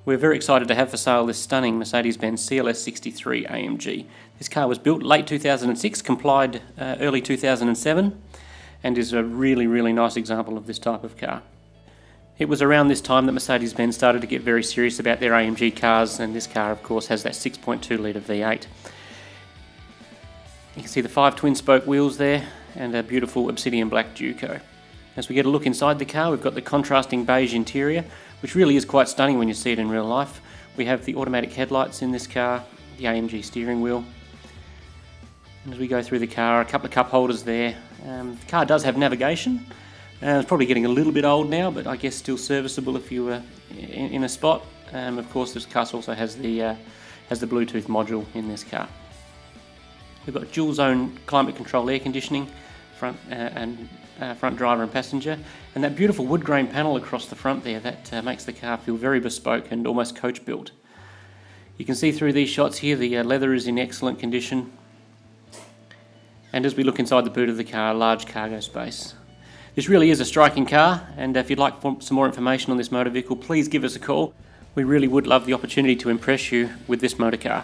We're very excited to have for sale this stunning Mercedes-Benz CLS 63 AMG. This car was built late 2006, complied early 2007, and is a really nice example of this type of car. It was around this time that Mercedes-Benz started to get very serious about their AMG cars, and this car of course has that 6.2 litre V8. You can see the 5 twin spoke wheels there and a beautiful Obsidian black Duco. As we get a look inside the car, we've got the contrasting beige interior, which really is quite stunning when you see it in real life. We have the automatic headlights in this car, the AMG steering wheel. And as we go through the car, a couple of cup holders there. The car does have navigation. It's probably getting a little bit old now, but I guess still serviceable if you were in a spot. Of course, this car also has the Bluetooth module in this car. We've got dual zone climate control air conditioning, front driver and passenger, and that beautiful wood grain panel across the front there that makes the car feel very bespoke and almost coach built. You can see through these shots here the leather is in excellent condition, and as we look inside the boot of the car, a large cargo space. This really is a striking car, and if you'd like some more information on this motor vehicle, please give us a call. We really would love the opportunity to impress you with this motor car.